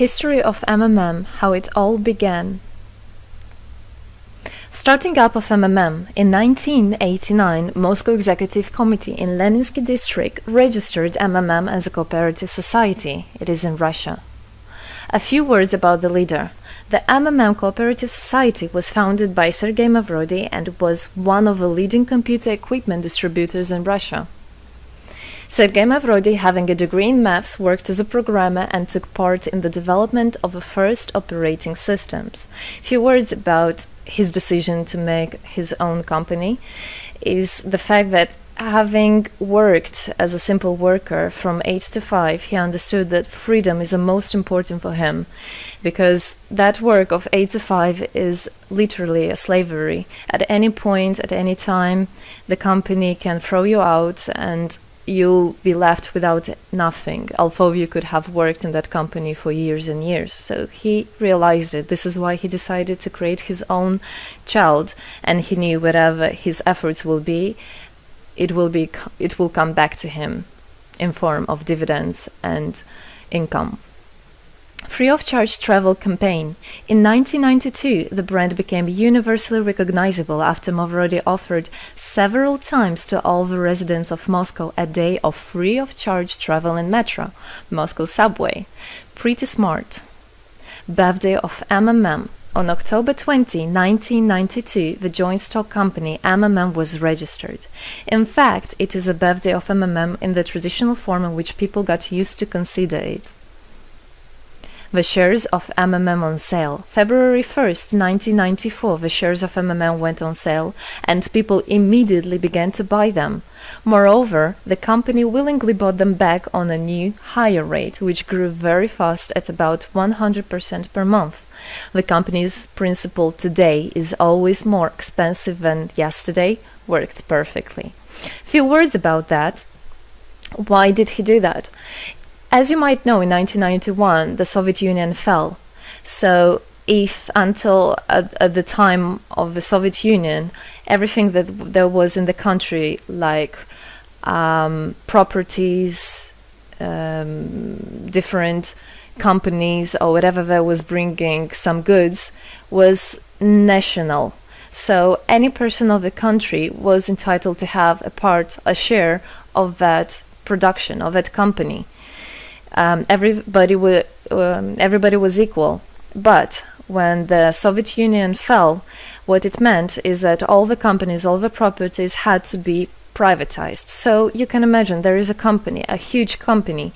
History of MMM, how it all began. Starting up of MMM, in 1989, Moscow Executive Committee in Leninsky District registered MMM as a cooperative society. It is in Russia. A few words about the leader. The MMM Cooperative Society was founded by Sergei Mavrodi and was one of the leading computer equipment distributors in Russia. Sergei Mavrodi, having a degree in maths, worked as a programmer and took part in the development of the first operating systems. A few words about his decision to make his own company is the fact that having worked as a simple worker from 8 to 5, he understood that freedom is the most important for him, because that work of 8 to 5 is literally a slavery. At any point, at any time, the company can throw you out and you'll be left without nothing, although you could have worked in that company for years and years. So he realized it. This is why he decided to create his own child, and he knew whatever his efforts will be, it will come back to him in form of dividends and income. Free of charge travel campaign. In 1992, the brand became universally recognizable after Mavrodi offered several times to all the residents of Moscow a day of free of charge travel in metro, Moscow subway. Pretty smart. Birthday of MMM. On October 20, 1992, the joint stock company MMM was registered. In fact, it is a birthday of MMM in the traditional form in which people got used to consider it. The shares of MMM on sale. February 1st, 1994, the shares of MMM went on sale, and people immediately began to buy them. Moreover, the company willingly bought them back on a new, higher rate, which grew very fast at about 100% per month. The company's principle today is always more expensive than yesterday worked perfectly. Few words about that. Why did he do that? As you might know, in 1991, the Soviet Union fell. So if until at the time of the Soviet Union, everything that there was in the country, like properties, different companies, or whatever that was bringing some goods, was national. So any person of the country was entitled to have a share of that production, of that company. Everybody was equal. But when the Soviet Union fell, what it meant is that all the companies, all the properties had to be privatized. So you can imagine there is a company, a huge company.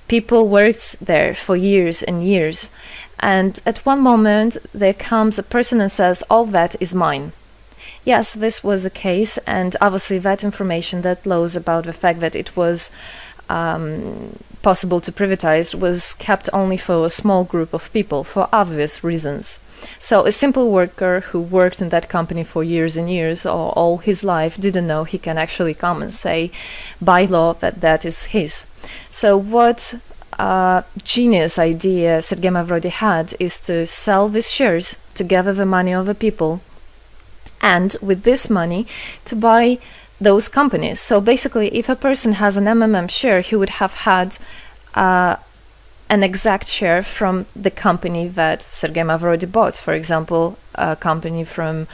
People worked there for years and years. And at one moment, there comes a person and says, all that is mine. Yes, this was the case. And obviously that information, that laws about the fact that it was possible to privatize was kept only for a small group of people for obvious reasons. So a simple worker who worked in that company for years and years or all his life didn't know he can actually come and say by law that that is his. So what genius idea Sergei Mavrodi had is to sell these shares to gather the money of the people, and with this money to buy those companies. So basically, if a person has an MMM share, he would have had an exact share from the company that Sergei Mavrodi bought. For example, a company from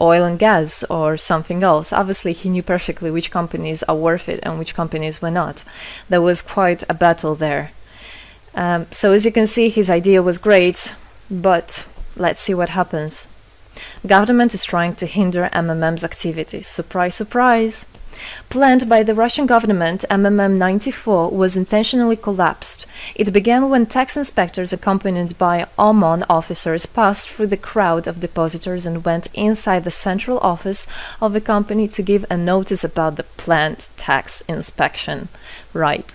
oil and gas or something else. Obviously, he knew perfectly which companies are worth it and which companies were not. There was quite a battle there. So as you can see, his idea was great, but let's see what happens. Government is trying to hinder MMM's activity. Surprise, surprise! Planned by the Russian government, MMM 94 was intentionally collapsed. It began when tax inspectors accompanied by OMON officers passed through the crowd of depositors and went inside the central office of the company to give a notice about the planned tax inspection. Right.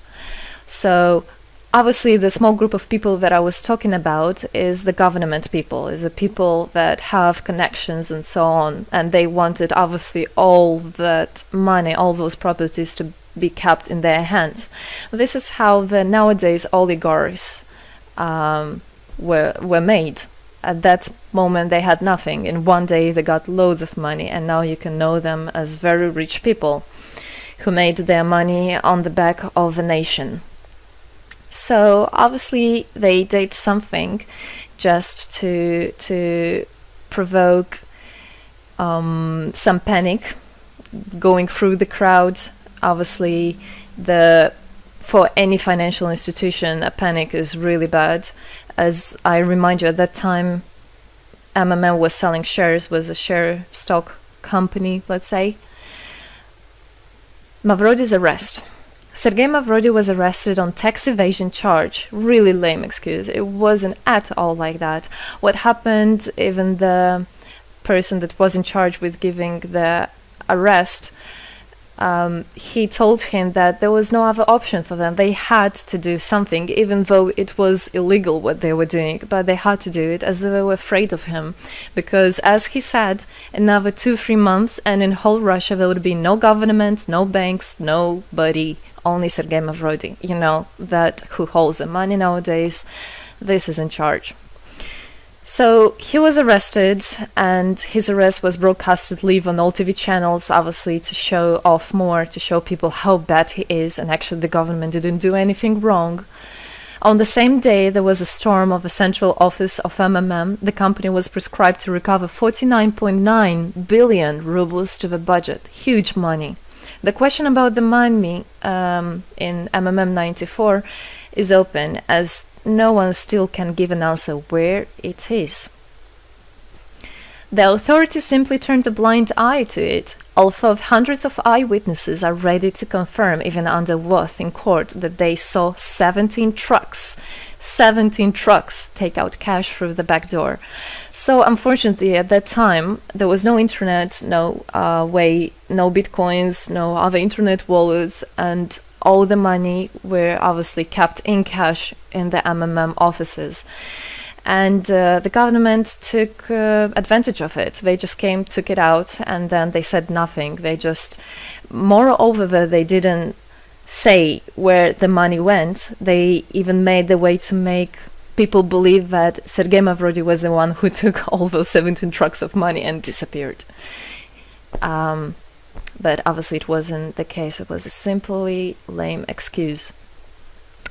So obviously, the small group of people that I was talking about is the government people, is the people that have connections and so on, and they wanted obviously all that money, all those properties to be kept in their hands. This is how the nowadays oligarchs were made. At that moment, they had nothing. In one day, they got loads of money, and now you can know them as very rich people who made their money on the back of a nation. So obviously they did something just to provoke some panic going through the crowd. Obviously, for any financial institution, a panic is really bad. As I remind you, at that time, MMM was selling shares, was a share stock company, let's say. Mavrody's arrest. Sergei Mavrody was arrested on tax evasion charge. Really lame excuse. It wasn't at all like that. What happened, even the person that was in charge with giving the arrest, he told him that there was no other option for them. They had to do something, even though it was illegal what they were doing, but they had to do it as they were afraid of him. Because, as he said, another 2-3 months and in whole Russia there would be no government, no banks, nobody, only Sergei Mavrody, that who holds the money nowadays. This is in charge. So he was arrested, and his arrest was broadcasted live on all TV channels, obviously to show off more, to show people how bad he is, and actually the government didn't do anything wrong. On the same day, there was a storm of the central office of MMM. The company was prescribed to recover 49.9 billion rubles to the budget. Huge money. The question about the money in MMM 94 is open, as no one still can give an answer where it is. The authorities simply turned a blind eye to it, although hundreds of eyewitnesses are ready to confirm, even under oath in court, that they saw 17 trucks take out cash through the back door. So unfortunately at that time there was no internet, no bitcoins, no other internet wallets, and all the money were obviously kept in cash in the MMM offices. And the government took advantage of it. They just came, took it out, and then they said nothing. Moreover, they didn't say where the money went. They even made the way to make people believe that Sergei Mavrody was the one who took all those 17 trucks of money and disappeared. But obviously it wasn't the case. It was a simply lame excuse.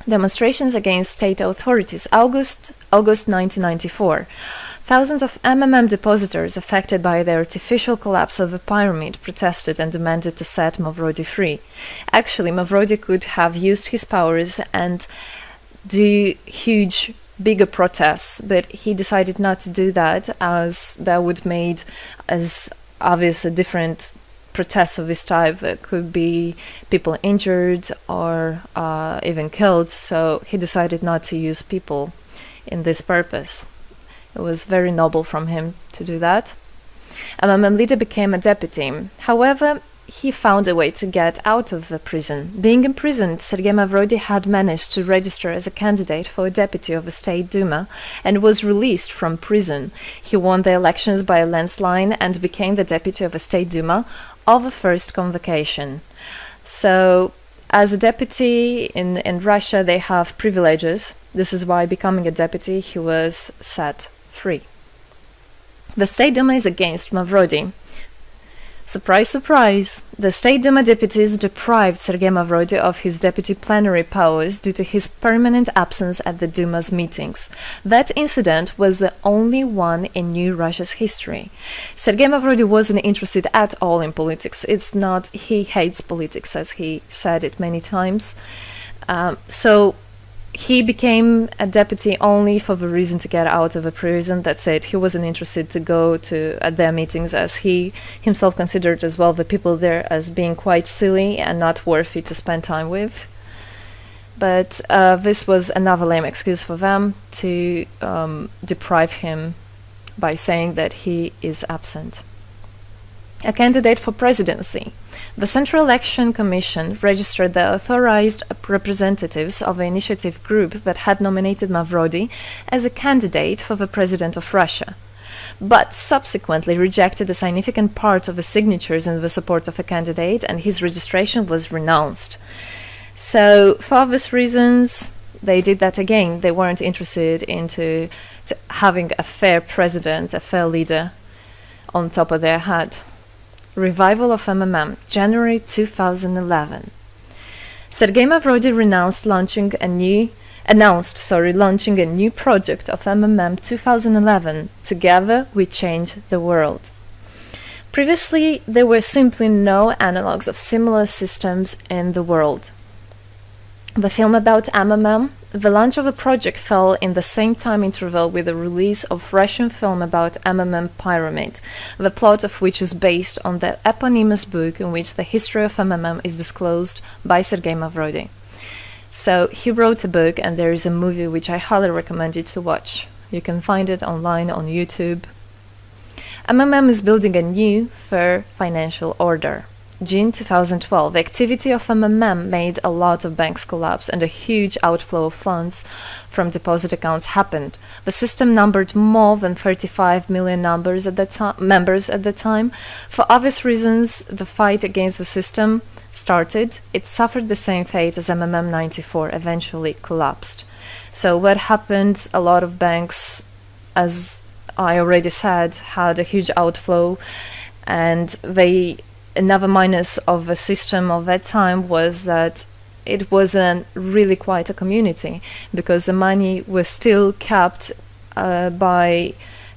Demonstrations against state authorities. August 1994. Thousands of MMM depositors affected by the artificial collapse of the pyramid protested and demanded to set Mavrody free. Actually, Mavrody could have used his powers and do huge, bigger protests, but he decided not to do that, as that would made as obvious a different protests of this type. Could be people injured or even killed, so he decided not to use people in this purpose. It was very noble from him to do that. MMM leader became a deputy. However, he found a way to get out of the prison. Being imprisoned, Sergei Mavrody had managed to register as a candidate for a deputy of the State Duma and was released from prison. He won the elections by a landslide and became the deputy of the State Duma of the first convocation. So, as a deputy in Russia, they have privileges. This is why, becoming a deputy, he was set free. The State Duma is against Mavrody. Surprise, surprise! The State Duma deputies deprived Sergei Mavrody of his deputy plenary powers due to his permanent absence at the Duma's meetings. That incident was the only one in New Russia's history. Sergei Mavrody wasn't interested at all in politics. It's not, he hates politics, as he said it many times. So he became a deputy only for the reason to get out of a prison. That's it. He wasn't interested to go at their meetings, as he himself considered as well the people there as being quite silly and not worthy to spend time with. But this was another lame excuse for them to deprive him by saying that he is absent. A candidate for presidency. The Central Election Commission registered the authorized representatives of the initiative group that had nominated Mavrody as a candidate for the president of Russia, but subsequently rejected a significant part of the signatures in the support of a candidate, and his registration was renounced. So, for obvious reasons, they did that again. They weren't interested into having a fair president, a fair leader on top of their head. Revival of MMM, January 2011. Sergei Mavrody renounced launching a new launching a new project of MMM 2011. Together we change the world. Previously, there were simply no analogs of similar systems in the world. The film about MMM, the launch of a project fell in the same time interval with the release of Russian film about MMM Pyramid, the plot of which is based on the eponymous book in which the history of MMM is disclosed by Sergei Mavrodi. So he wrote a book, and there is a movie which I highly recommend you to watch. You can find it online on YouTube. MMM is building a new, fair financial order. June 2012, the activity of MMM made a lot of banks collapse and a huge outflow of funds from deposit accounts happened. The system numbered more than 35 million members at the time. For obvious reasons, the fight against the system started. It suffered the same fate as MMM 94, eventually collapsed. So what happened? A lot of banks, as I already said, had a huge outflow, and another minus of the system of that time was that it wasn't really quite a community, because the money was still kept by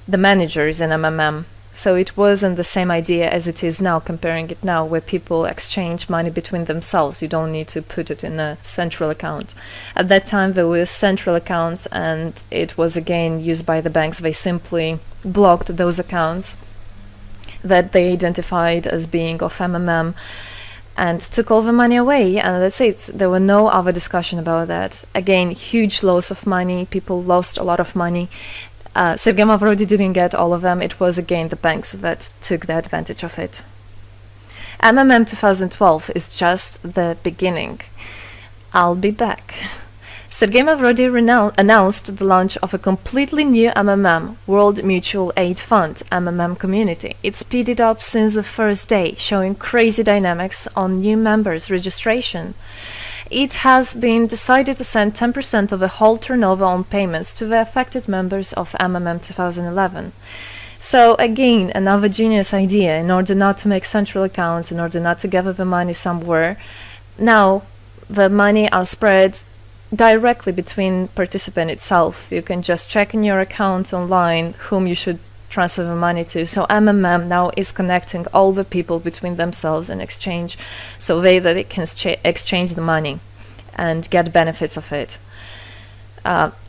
the managers in MMM. So it wasn't the same idea as it is now, comparing it now, where people exchange money between themselves. You don't need to put it in a central account. At that time, there were central accounts, and it was again used by the banks. They simply blocked those accounts that they identified as being of MMM and took all the money away, and that's it. There were no other discussion about that. Again, huge loss of money. People lost a lot of money. Sergei Mavrodi didn't get all of them. It was again the banks that took the advantage of it. MMM 2012 is just the beginning. I'll be back. Sergei Mavrodi announced the launch of a completely new MMM, World Mutual Aid Fund, MMM community. It speeded up since the first day, showing crazy dynamics on new members' registration. It has been decided to send 10% of the whole turnover on payments to the affected members of MMM 2011. So again, another genius idea. In order not to make central accounts, in order not to gather the money somewhere, now the money are spread directly between participant itself. You can just check in your account online whom you should transfer the money to. So MMM now is connecting all the people between themselves and exchange, so that they can exchange the money and get benefits of it.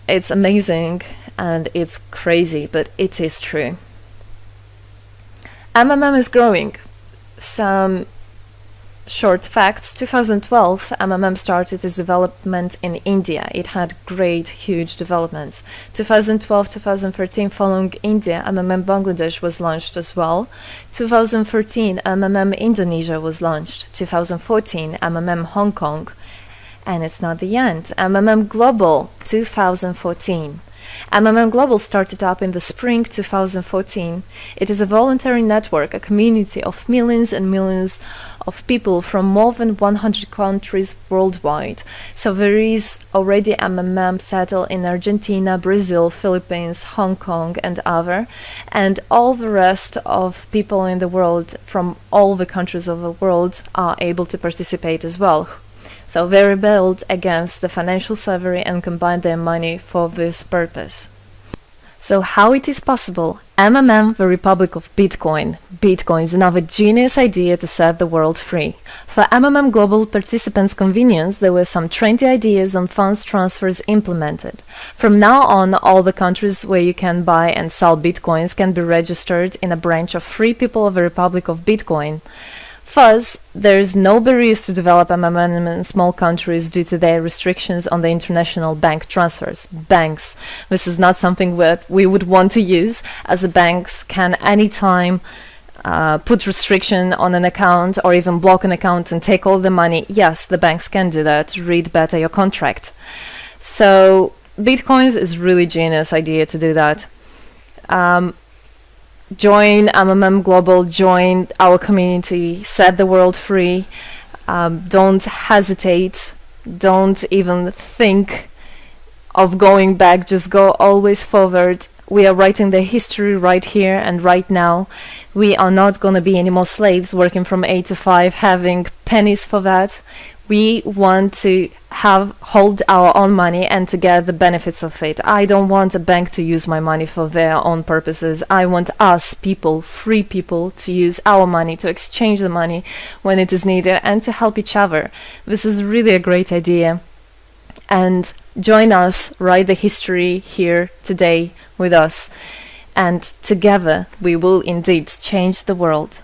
It's amazing and it's crazy, but it is true. MMM is growing. Some short facts. 2012, MMM started its development in India. It had great, huge developments. 2012-2013, following India, MMM Bangladesh was launched as well. 2013, MMM Indonesia was launched. 2014, MMM Hong Kong. And it's not the end. MMM Global, 2014. MMM Global started up in the spring 2014. It is a voluntary network, a community of millions and millions of people from more than 100 countries worldwide. So there is already MMM settled in Argentina, Brazil, Philippines, Hong Kong, and other. And all the rest of people in the world from all the countries of the world are able to participate as well. So they rebelled against the financial slavery and combined their money for this purpose. So how it is possible? MMM, the Republic of Bitcoin. Bitcoin is another genius idea to set the world free. For MMM Global participants' convenience, there were some 20 ideas on funds transfers implemented. From now on, all the countries where you can buy and sell Bitcoins can be registered in a branch of Free People of the Republic of Bitcoin. Thus, there is no barriers to develop MMM in small countries due to their restrictions on the international bank transfers. Banks. This is not something that we would want to use, as the banks can anytime put restriction on an account or even block an account and take all the money. Yes, the banks can do that. Read better your contract. So, Bitcoins is really genius idea to do that. Join MMM Global, join our community, set the world free. Don't hesitate, don't even think of going back, just go always forward. We are writing the history right here and right now. We are not going to be any more slaves working from 8 to 5, having pennies for that. We want to hold our own money and to get the benefits of it. I don't want a bank to use my money for their own purposes. I want us people, free people, to use our money, to exchange the money when it is needed, and to help each other. This is really a great idea. And join us, write the history here today with us, and together we will indeed change the world.